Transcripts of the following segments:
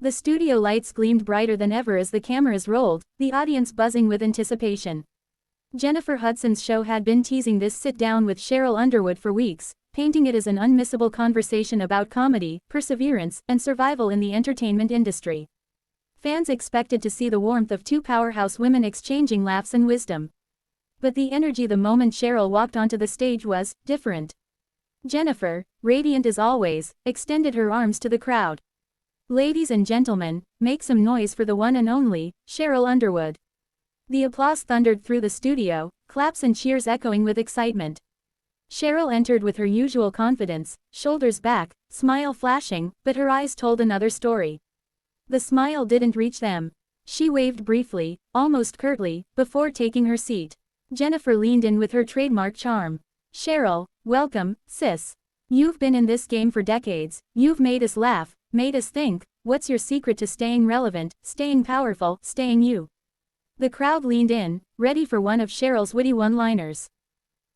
The studio lights gleamed brighter than ever as the cameras rolled, the audience buzzing with anticipation. Jennifer Hudson's show had been teasing this sit-down with Sheryl Underwood for weeks, painting it as an unmissable conversation about comedy, perseverance, and survival in the entertainment industry. Fans expected to see the warmth of two powerhouse women exchanging laughs and wisdom. But the energy the moment Sheryl walked onto the stage was different. Jennifer, radiant as always, extended her arms to the crowd. "Ladies and gentlemen, make some noise for the one and only, Sheryl Underwood." The applause thundered through the studio, claps and cheers echoing with excitement. Sheryl entered with her usual confidence, shoulders back, smile flashing, but her eyes told another story. The smile didn't reach them. She waved briefly, almost curtly, before taking her seat. Jennifer leaned in with her trademark charm. "Sheryl, welcome, sis. You've been in this game for decades, you've made us laugh, made us think. What's your secret to staying relevant, staying powerful, staying you?" The crowd leaned in, ready for one of Sheryl's witty one-liners.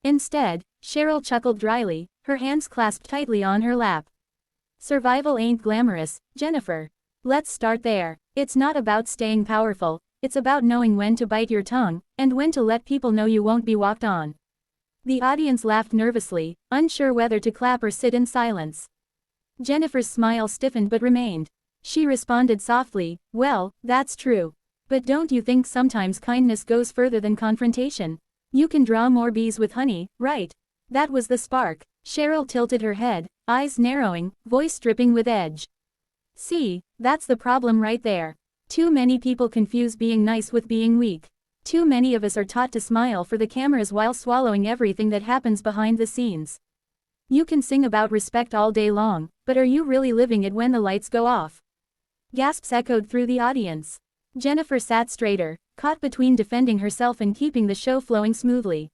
Instead, Sheryl chuckled dryly, her hands clasped tightly on her lap. "Survival ain't glamorous, Jennifer. Let's start there. It's not about staying powerful, it's about knowing when to bite your tongue, and when to let people know you won't be walked on." The audience laughed nervously, unsure whether to clap or sit in silence. Jennifer's smile stiffened but remained. She responded softly, "Well, that's true. But don't you think sometimes kindness goes further than confrontation? You can draw more bees with honey, right?" That was the spark. Sheryl tilted her head, eyes narrowing, voice dripping with edge. "See, that's the problem right there. Too many people confuse being nice with being weak. Too many of us are taught to smile for the cameras while swallowing everything that happens behind the scenes. You can sing about respect all day long, but are you really living it when the lights go off?" Gasps echoed through the audience. Jennifer sat straighter, caught between defending herself and keeping the show flowing smoothly.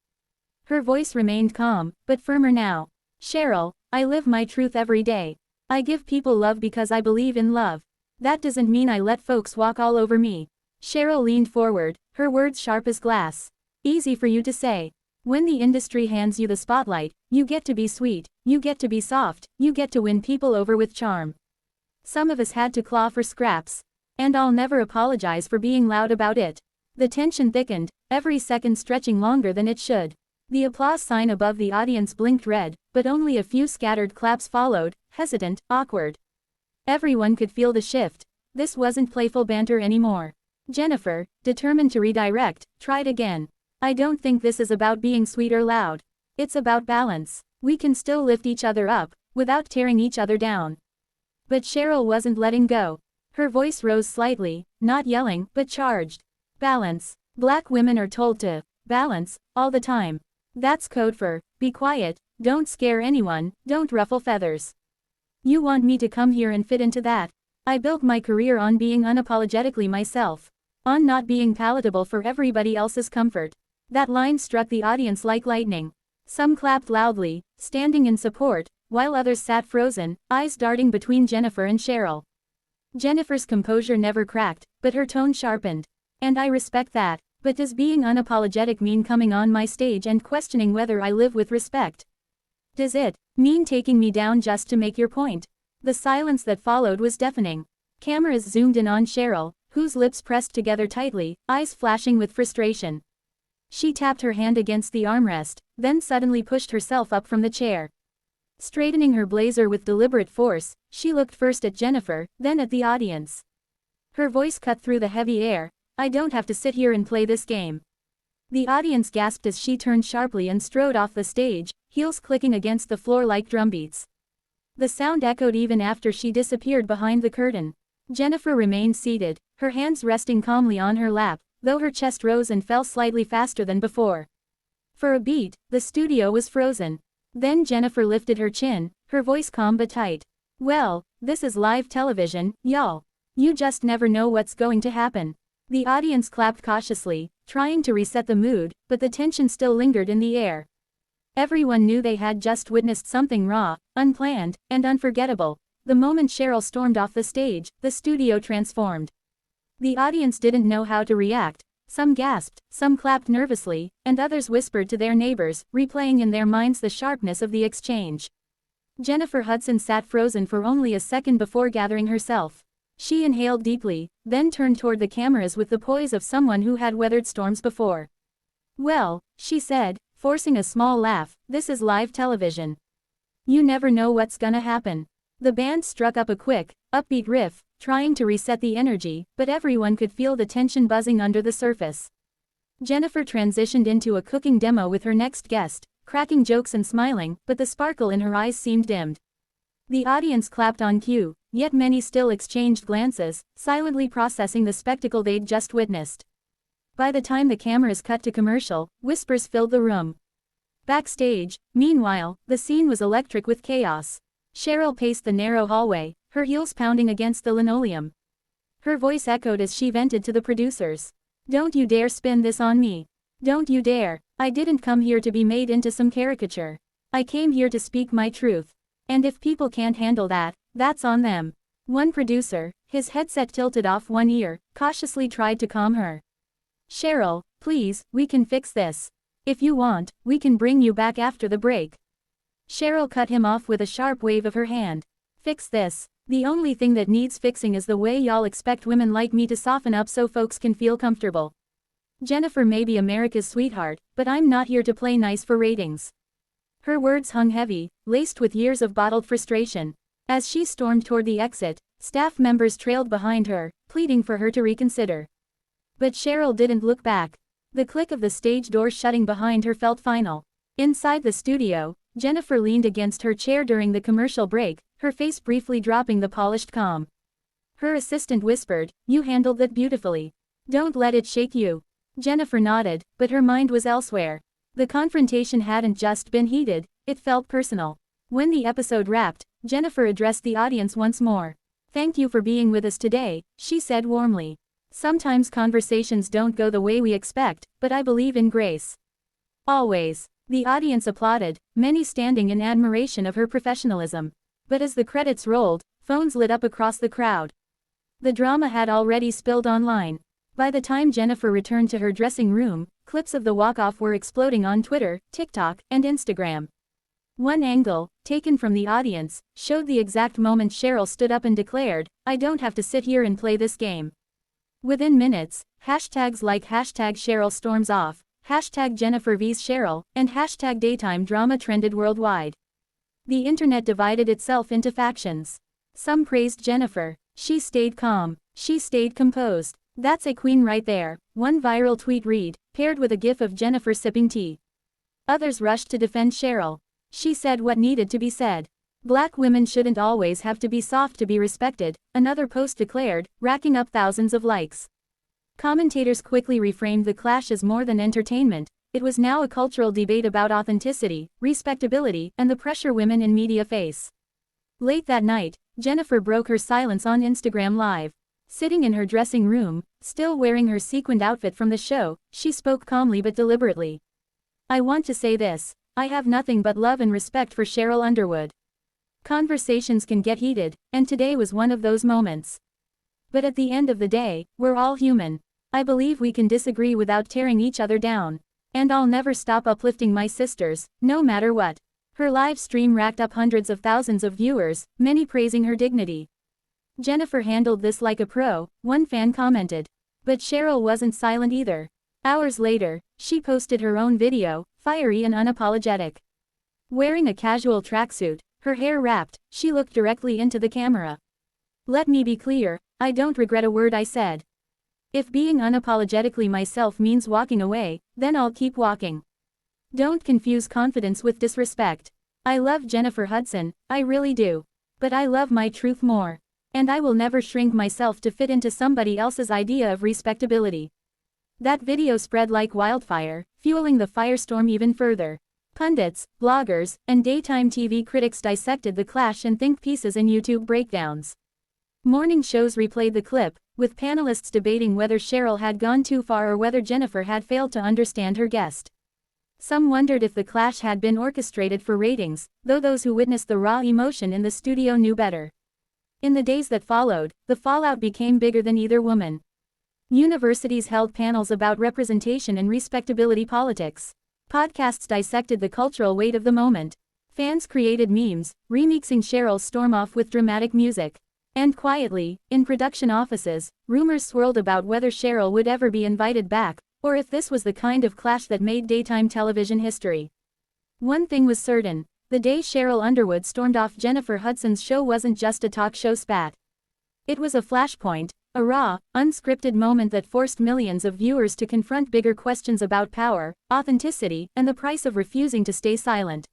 Her voice remained calm, but firmer now. "Sheryl, I live my truth every day. I give people love because I believe in love. That doesn't mean I let folks walk all over me." Sheryl leaned forward, her words sharp as glass. "Easy for you to say. When the industry hands you the spotlight, you get to be sweet, you get to be soft, you get to win people over with charm. Some of us had to claw for scraps. And I'll never apologize for being loud about it." The tension thickened, every second stretching longer than it should. The applause sign above the audience blinked red, but only a few scattered claps followed, hesitant, awkward. Everyone could feel the shift. This wasn't playful banter anymore. Jennifer, determined to redirect, tried again. "I don't think this is about being sweet or loud. It's about balance. We can still lift each other up, without tearing each other down." But Sheryl wasn't letting go. Her voice rose slightly, not yelling, but charged. "Balance. Black women are told to balance all the time. That's code for be quiet, don't scare anyone, don't ruffle feathers. You want me to come here and fit into that? I built my career on being unapologetically myself. On not being palatable for everybody else's comfort." That line struck the audience like lightning. Some clapped loudly, standing in support, while others sat frozen, eyes darting between Jennifer and Sheryl. Jennifer's composure never cracked, but her tone sharpened. "And I respect that. But does being unapologetic mean coming on my stage and questioning whether I live with respect? Does it mean taking me down just to make your point?" The silence that followed was deafening. Cameras zoomed in on Sheryl, whose lips pressed together tightly, eyes flashing with frustration. She tapped her hand against the armrest, then suddenly pushed herself up from the chair. Straightening her blazer with deliberate force, she looked first at Jennifer, then at the audience. Her voice cut through the heavy air. "I don't have to sit here and play this game." The audience gasped as she turned sharply and strode off the stage, heels clicking against the floor like drumbeats. The sound echoed even after she disappeared behind the curtain. Jennifer remained seated, her hands resting calmly on her lap, though her chest rose and fell slightly faster than before. For a beat, the studio was frozen. Then Jennifer lifted her chin, her voice calm but tight. "Well, this is live television, y'all. You just never know what's going to happen." The audience clapped cautiously, trying to reset the mood, but the tension still lingered in the air. Everyone knew they had just witnessed something raw, unplanned, and unforgettable. The moment Sheryl stormed off the stage, the studio transformed. The audience didn't know how to react. Some gasped, some clapped nervously, and others whispered to their neighbors, replaying in their minds the sharpness of the exchange. Jennifer Hudson sat frozen for only a second before gathering herself. She inhaled deeply, then turned toward the cameras with the poise of someone who had weathered storms before. "Well," she said, forcing a small laugh, "this is live television. You never know what's gonna happen." The band struck up a quick, upbeat riff, trying to reset the energy, but everyone could feel the tension buzzing under the surface. Jennifer transitioned into a cooking demo with her next guest, cracking jokes and smiling, but the sparkle in her eyes seemed dimmed. The audience clapped on cue, yet many still exchanged glances, silently processing the spectacle they'd just witnessed. By the time the cameras cut to commercial, whispers filled the room. Backstage, meanwhile, the scene was electric with chaos. Sheryl paced the narrow hallway, her heels pounding against the linoleum. Her voice echoed as she vented to the producers. "Don't you dare spin this on me. Don't you dare. I didn't come here to be made into some caricature. I came here to speak my truth. And if people can't handle that, that's on them." One producer, his headset tilted off one ear, cautiously tried to calm her. "Sheryl, please, we can fix this. If you want, we can bring you back after the break." Sheryl cut him off with a sharp wave of her hand. "Fix this. The only thing that needs fixing is the way y'all expect women like me to soften up so folks can feel comfortable. Jennifer may be America's sweetheart, but I'm not here to play nice for ratings." Her words hung heavy, laced with years of bottled frustration. As she stormed toward the exit, staff members trailed behind her, pleading for her to reconsider. But Sheryl didn't look back. The click of the stage door shutting behind her felt final. Inside the studio, Jennifer leaned against her chair during the commercial break, her face briefly dropping the polished calm. Her assistant whispered, "You handled that beautifully. Don't let it shake you." Jennifer nodded, but her mind was elsewhere. The confrontation hadn't just been heated, it felt personal. When the episode wrapped, Jennifer addressed the audience once more. "Thank you for being with us today," she said warmly. "Sometimes conversations don't go the way we expect, but I believe in grace." "Always." The audience applauded, many standing in admiration of her professionalism. But as the credits rolled, phones lit up across the crowd. The drama had already spilled online. By the time Jennifer returned to her dressing room, clips of the walk-off were exploding on Twitter, TikTok, and Instagram. One angle, taken from the audience, showed the exact moment Sheryl stood up and declared, "I don't have to sit here and play this game." Within minutes, hashtags like #Sheryl storms off, #Jennifer vs Sheryl, and #daytime drama trended worldwide. The internet divided itself into factions. Some praised Jennifer. "She stayed calm. She stayed composed. That's a queen right there," one viral tweet read, paired with a gif of Jennifer sipping tea. Others rushed to defend Sheryl. "She said what needed to be said. Black women shouldn't always have to be soft to be respected," another post declared, racking up thousands of likes. Commentators quickly reframed the clash as more than entertainment. It was now a cultural debate about authenticity, respectability, and the pressure women in media face. Late that night, Jennifer broke her silence on Instagram Live. Sitting in her dressing room, still wearing her sequined outfit from the show, she spoke calmly but deliberately. "I want to say this. I have nothing but love and respect for Sheryl Underwood. Conversations can get heated, and today was one of those moments. But at the end of the day, we're all human. I believe we can disagree without tearing each other down. And I'll never stop uplifting my sisters, no matter what." Her live stream racked up hundreds of thousands of viewers, many praising her dignity. "Jennifer handled this like a pro," one fan commented. But Sheryl wasn't silent either. Hours later, she posted her own video, fiery and unapologetic. Wearing a casual tracksuit, her hair wrapped, she looked directly into the camera. "Let me be clear, I don't regret a word I said. If being unapologetically myself means walking away, then I'll keep walking. Don't confuse confidence with disrespect. I love Jennifer Hudson, I really do. But I love my truth more. And I will never shrink myself to fit into somebody else's idea of respectability." That video spread like wildfire, fueling the firestorm even further. Pundits, bloggers, and daytime TV critics dissected the clash in think pieces and YouTube breakdowns. Morning shows replayed the clip, with panelists debating whether Sheryl had gone too far or whether Jennifer had failed to understand her guest. Some wondered if the clash had been orchestrated for ratings, though those who witnessed the raw emotion in the studio knew better. In the days that followed, the fallout became bigger than either woman. Universities held panels about representation and respectability politics. Podcasts dissected the cultural weight of the moment. Fans created memes, remixing Sheryl's storm off with dramatic music. And quietly, in production offices, rumors swirled about whether Sheryl would ever be invited back, or if this was the kind of clash that made daytime television history. One thing was certain: the day Sheryl Underwood stormed off Jennifer Hudson's show wasn't just a talk show spat. It was a flashpoint, a raw, unscripted moment that forced millions of viewers to confront bigger questions about power, authenticity, and the price of refusing to stay silent.